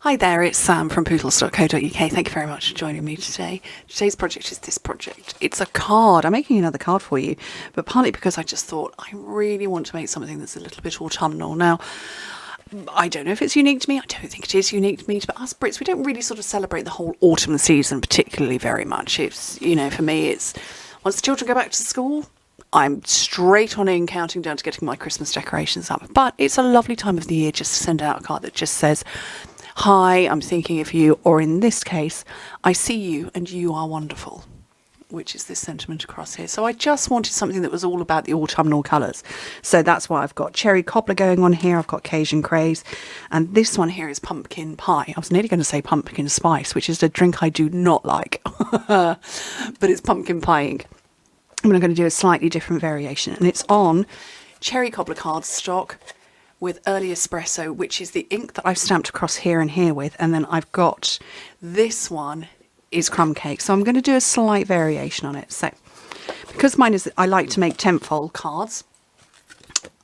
Hi there, it's Sam from Pootles.co.uk. Thank you very much for joining me today. Today's project is this project. It's a card. I'm making another card for you, but partly because I just thought I really want to make something that's a little bit autumnal. Now, I don't know if it's unique to me. I don't think it is unique to me. But us Brits, we don't really sort of celebrate the whole autumn season particularly very much. It's, you know, for me, it's once the children go back to school, I'm straight on in, counting down to getting my Christmas decorations up. But it's a lovely time of the year just to send out a card that just says, hi, I'm thinking of you, or in this case, I see you and you are wonderful, which is this sentiment across here. So I just wanted something that was all about the autumnal colours. So that's why I've got cherry cobbler going on here, I've got Cajun craze, and this one here is pumpkin pie. I was nearly going to say pumpkin spice, which is a drink I do not like, but it's pumpkin pie ink. I'm going to do a slightly different variation, and it's on cherry cobbler cardstock with early espresso, which is the ink that I've stamped across here and here with, and then I've got this one is crumb cake, so I'm going to do a slight variation on it. So because mine is, I like to make 10-fold cards,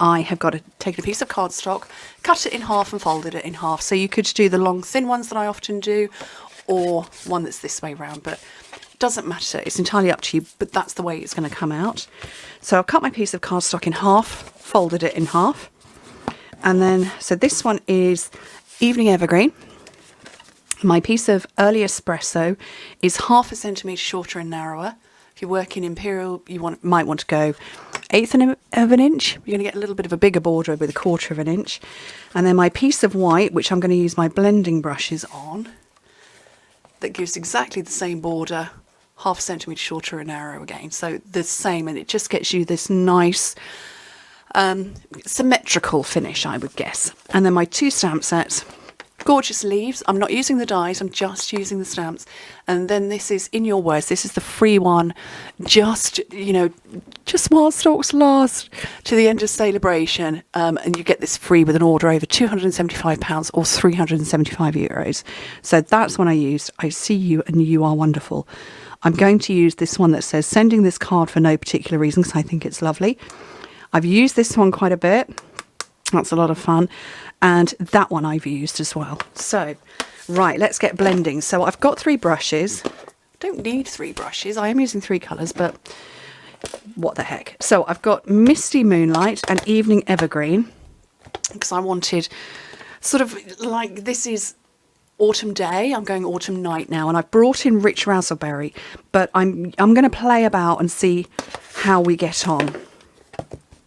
I have got to take a piece of cardstock, cut it in half and folded it in half. So you could do the long thin ones that I often do, or one that's this way round, but it doesn't matter, it's entirely up to you, but that's the way it's going to come out. So I've cut my piece of cardstock in half, folded it in half, and then, so this one is Evening Evergreen. My piece of early espresso is 1/2 centimetre shorter and narrower. If you work in imperial, you might want to go 1/8 of an inch. You're going to get a little bit of a bigger border with 1/4 of an inch. And then my piece of white, which I'm going to use my blending brushes on, that gives exactly the same border, 1/2 centimetre shorter and narrow again. So the same, and it just gets you this nice symmetrical finish, I would guess. And then my 2 stamp sets, gorgeous leaves. I'm not using the dies, I'm just using the stamps. And then this is In Your Words. This is the free one, just, you know, just while stocks last to the end of celebration. And you get this free with an order over £275 or €375. So that's one I used. I see you and you are wonderful. I'm going to use this one that says sending this card for no particular reason because I think it's lovely. I've used this one quite a bit. That's a lot of fun. And that one I've used as well. So, right, let's get blending. So I've got 3 brushes. Don't need 3 brushes. I am using 3 colours, but what the heck. So I've got Misty Moonlight and Evening Evergreen, because I wanted sort of like, this is autumn day. I'm going autumn night now, and I've brought in Rich Razzleberry, but I'm going to play about and see how we get on.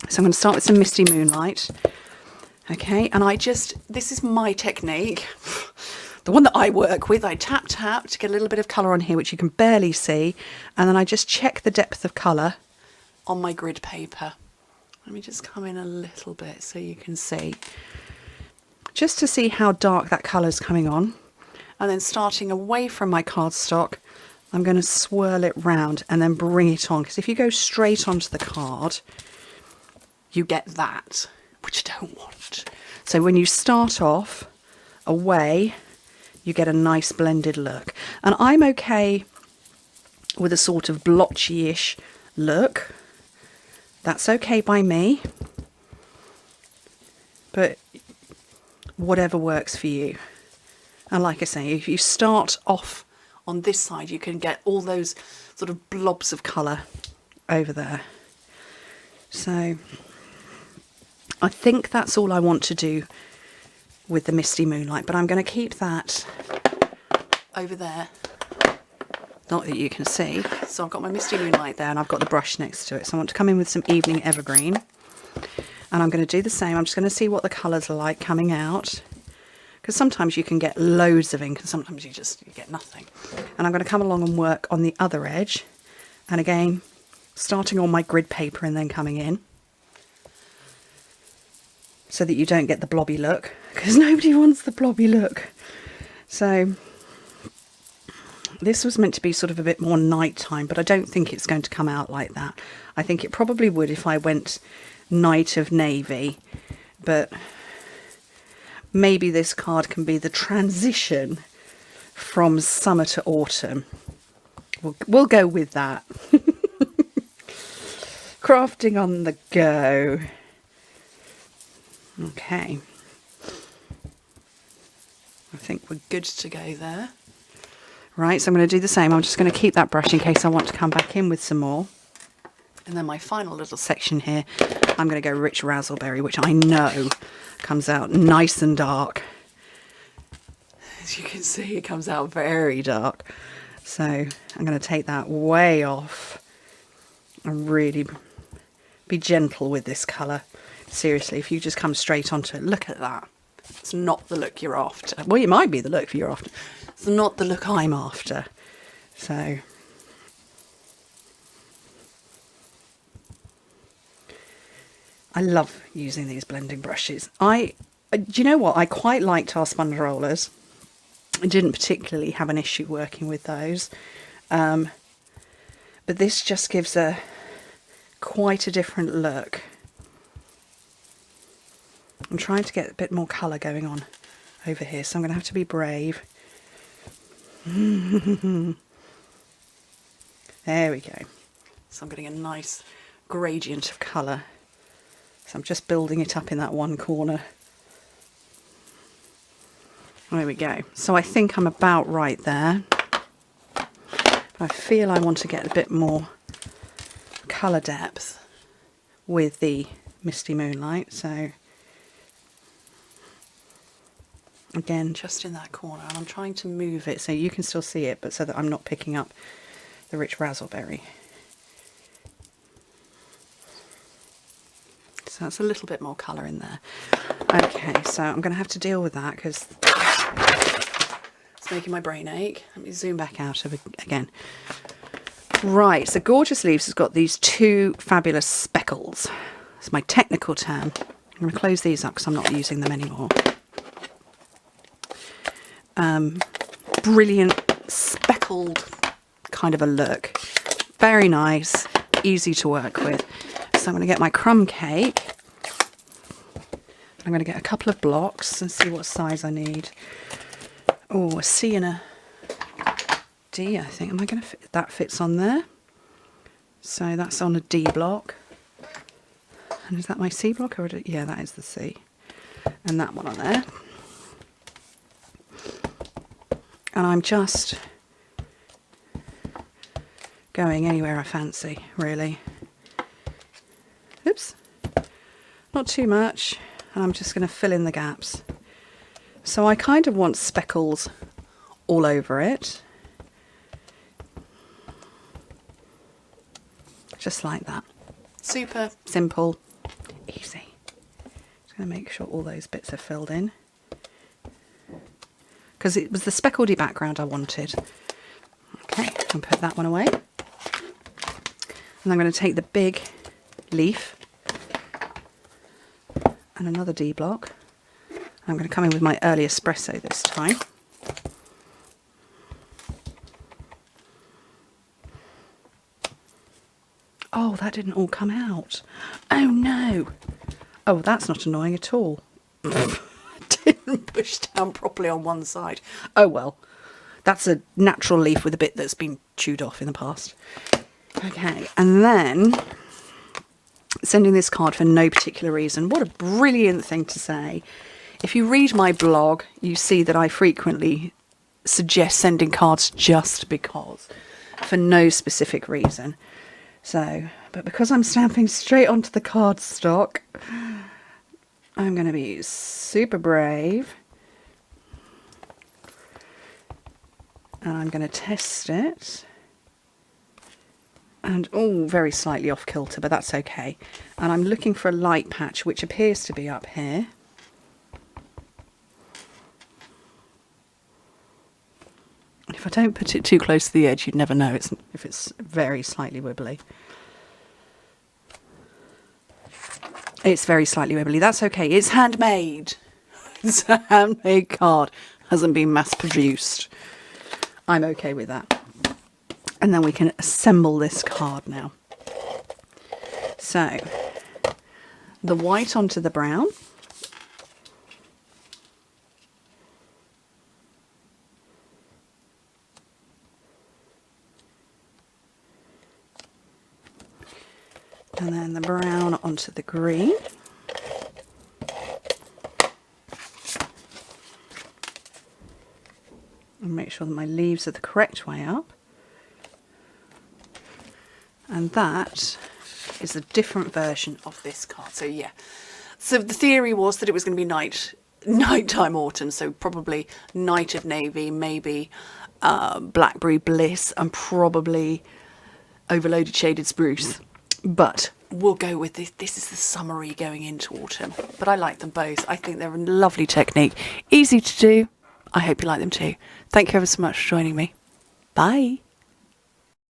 So I'm going to start with some Misty Moonlight. Okay, and this is my technique, the one that I work with. I tap to get a little bit of colour on here, which you can barely see, and then I just check the depth of colour on my grid paper. Let me just come in a little bit so you can see, just to see how dark that colour is coming on. And then starting away from my cardstock, I'm going to swirl it round and then bring it on, because if you go straight onto the card, you get that, which you don't want. So when you start off away, you get a nice blended look. And I'm okay with a sort of blotchy-ish look. That's okay by me. But whatever works for you. And like I say, if you start off on this side, you can get all those sort of blobs of colour over there. So I think that's all I want to do with the Misty Moonlight, but I'm going to keep that over there. Not that you can see. So I've got my Misty Moonlight there, and I've got the brush next to it. So I want to come in with some Evening Evergreen, and I'm going to do the same. I'm just going to see what the colours are like coming out, because sometimes you can get loads of ink and sometimes you get nothing. And I'm going to come along and work on the other edge, and again, starting on my grid paper and then coming in, so that you don't get the blobby look, because nobody wants the blobby look. So this was meant to be sort of a bit more nighttime, but I don't think it's going to come out like that. I think it probably would if I went Night of Navy, but maybe this card can be the transition from summer to autumn. We'll go with that. Crafting on the go. Okay. think we're good to go there. Right, so I'm going to do the same. I'm just going to keep that brush in case I want to come back in with some more. And then my final little section here, I'm going to go rich raspberry, which I know comes out nice and dark. As you can see, it comes out very dark. So I'm going to take that way off and really be gentle with this colour. Seriously, if you just come straight onto it, look at that. It's not the look you're after. Well, it might be the look you're after. It's not the look I'm after. So I love using these blending brushes. Do you know what? I quite liked our sponge rollers. I didn't particularly have an issue working with those. But this just gives quite a different look. I'm trying to get a bit more colour going on over here, so I'm going to have to be brave. There we go. So I'm getting a nice gradient of colour. So I'm just building it up in that one corner. There we go. So I think I'm about right there. But I feel I want to get a bit more colour depth with the Misty Moonlight. So again, just in that corner, and I'm trying to move it so you can still see it, but so that I'm not picking up the rich raspberry. So that's a little bit more colour in there. Okay, so I'm going to have to deal with that because it's making my brain ache. Let me zoom back out of it again. Right, so Gorgeous Leaves has got these two fabulous speckles. It's my technical term. I'm going to close these up because I'm not using them anymore. Brilliant speckled kind of a look. Very nice, easy to work with. So I'm going to get my crumb cake. I'm going to get a couple of blocks and see what size I need. Oh, a C and a D, I think. Am I going to fit? That fits on there. So that's on a D block. And is that my C block? Or yeah, that is the C. And that one on there. And I'm just going anywhere I fancy, really. Oops. Not too much. And I'm just going to fill in the gaps. So I kind of want speckles all over it. Just like that. Super simple, easy. Just going to make sure all those bits are filled in. Because it was the speckledy background I wanted. Okay, I'll put that one away. And I'm going to take the big leaf and another D block. I'm going to come in with my early espresso this time. Oh, that didn't all come out. Oh no. Oh, that's not annoying at all. Didn't push down properly on one side. Oh well. That's a natural leaf with a bit that's been chewed off in the past. Okay, and then sending this card for no particular reason. What a brilliant thing to say. If you read my blog, you see that I frequently suggest sending cards just because, for no specific reason. So, but because I'm stamping straight onto the cardstock, I'm going to be super brave. And I'm going to test it. And, oh, very slightly off kilter, but that's okay. And I'm looking for a light patch, which appears to be up here. If I don't put it too close to the edge, you'd never know if it's very slightly wibbly. It's very slightly wibbly. That's okay. It's handmade. It's a handmade card. Hasn't been mass produced. I'm okay with that. And then we can assemble this card now. So, the white onto the brown. And then the brown onto the green. And make sure that my leaves are the correct way up. And that is a different version of this card. So yeah, so the theory was that it was going to be nighttime autumn, so probably Night of Navy, maybe Blackberry Bliss, and probably Overloaded Shaded Spruce. But we'll go with this. This is the summary going into autumn. But I like them both. I think they're a lovely technique. Easy to do. I hope you like them too. Thank you ever so much for joining me. Bye.